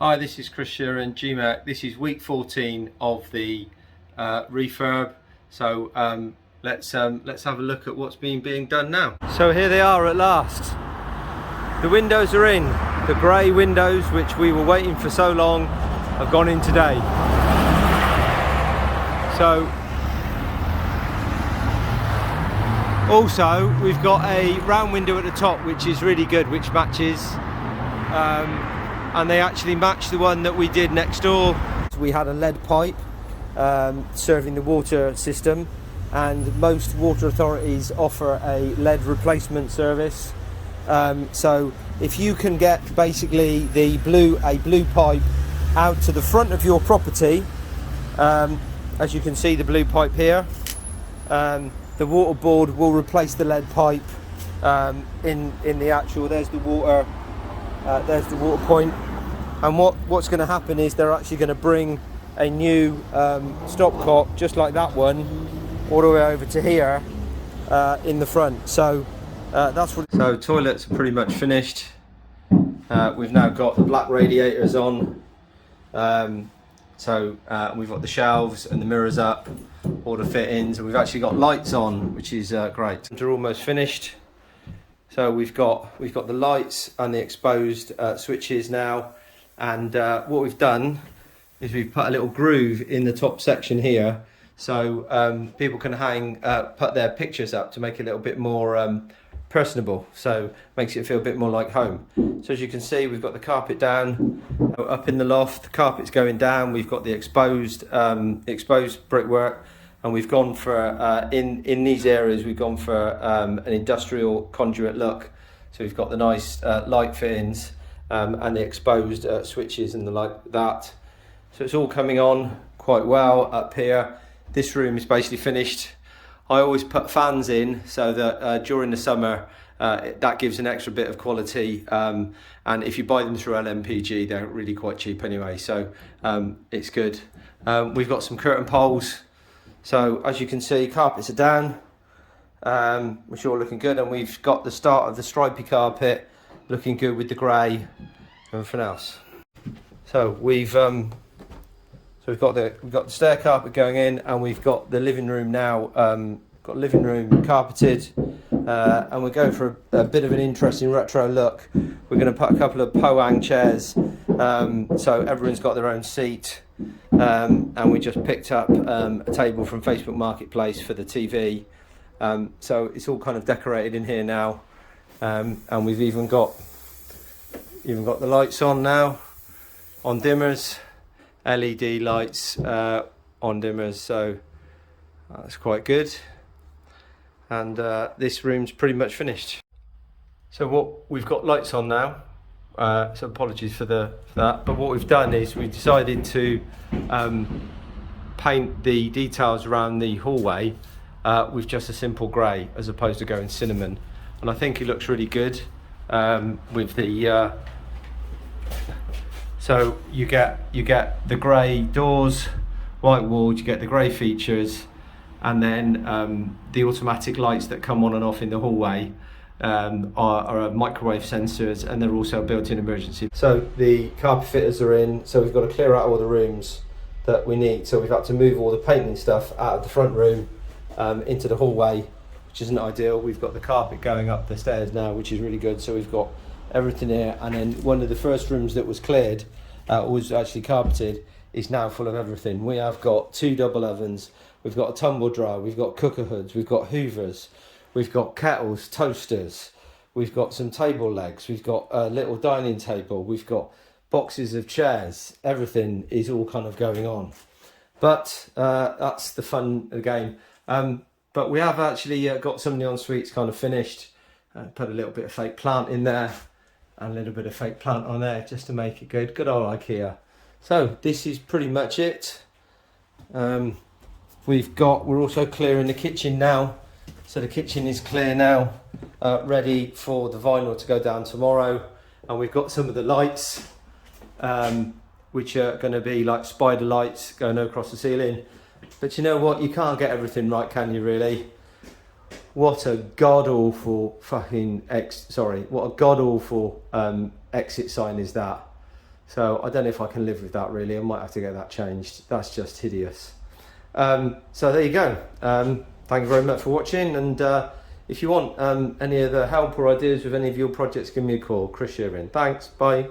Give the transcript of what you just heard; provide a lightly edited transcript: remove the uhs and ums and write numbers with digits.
Hi, this is Chris Sheeran, GMAC. This is week 14 of the refurb. So let's have a look at what's being done now. So here they are at last. The windows are in. The grey windows, which we were waiting for so long, have gone in today. So also we've got a round window at the top, which is really good, which matches. And they actually match the one that we did next door. We had a lead pipe serving the water system, and most water authorities offer a lead replacement service. So if you can get basically a blue pipe out to the front of your property, as you can see the blue pipe here, the water board will replace the lead pipe in the actual, there's the water point. And what's going to happen is they're actually going to bring a new stopcock, just like that one, all the way over to here in the front. So that's what. So toilets are pretty much finished. We've now got the black radiators on. So we've got the shelves and the mirrors up, all the fittings, and we've actually got lights on, which is great. They're almost finished. So we've got the lights and the exposed switches now. And what we've done is we've put a little groove in the top section here, so people can put their pictures up to make it a little bit more personable, so makes it feel a bit more like home. So as you can see, we've got the carpet down up in the loft, the carpet's going down, we've got the exposed brickwork, and we've gone for in these areas we've gone for an industrial conduit look. So we've got the nice light fittings and the exposed switches and the like that. So it's all coming on quite well up here. This room is basically finished. I always put fans in so that during the summer that gives an extra bit of quality, and if you buy them through LMPG, they're really quite cheap anyway, so it's good. We've got some curtain poles, so as you can see, carpets are down, which are all looking good, and we've got the start of the stripy carpet looking good with the grey and everything else. So we've got the stair carpet going in, and we've got the living room now. Got living room carpeted, and we're going for a bit of an interesting retro look. We're going to put a couple of Pohang chairs, so everyone's got their own seat. And we just picked up a table from Facebook Marketplace for the TV. So it's all kind of decorated in here now. And we've even got the lights on now, on dimmers, LED lights on dimmers, so that's quite good. And this room's pretty much finished. So we've got lights on now, so apologies for that, but what we've done is we've decided to paint the details around the hallway with just a simple grey as opposed to going cinnamon. And I think it looks really good with the so you get the grey doors, white walls, you get the grey features, and then the automatic lights that come on and off in the hallway are microwave sensors, and they're also built-in emergency. So the carpet fitters are in, so we've got to clear out all the rooms that we need. So we've had to move all the painting stuff out of the front room into the hallway, which isn't ideal. We've got the carpet going up the stairs now, which is really good. So we've got everything here, and then one of the first rooms that was cleared, was actually carpeted, is now full of everything. We have got 2 double ovens, we've got a tumble dryer, we've got cooker hoods, we've got hoovers, we've got kettles, toasters, we've got some table legs, we've got a little dining table, we've got boxes of chairs. Everything is all kind of going on, but that's the fun of the game. But we have actually got some of the en-suites kind of finished. Put a little bit of fake plant in there and a little bit of fake plant on there just to make it good. Good old IKEA. So this is pretty much it. We're also clearing the kitchen now. So the kitchen is clear now, ready for the vinyl to go down tomorrow. And we've got some of the lights, which are going to be like spider lights going across the ceiling. But you know what? You can't get everything right, can you, really? What a god-awful exit sign is that? So I don't know if I can live with that really. I might have to get that changed. That's just hideous. So there you go. Thank you very much for watching, and if you want any other help or ideas with any of your projects, give me a call. Chris Shearing. Thanks. Bye.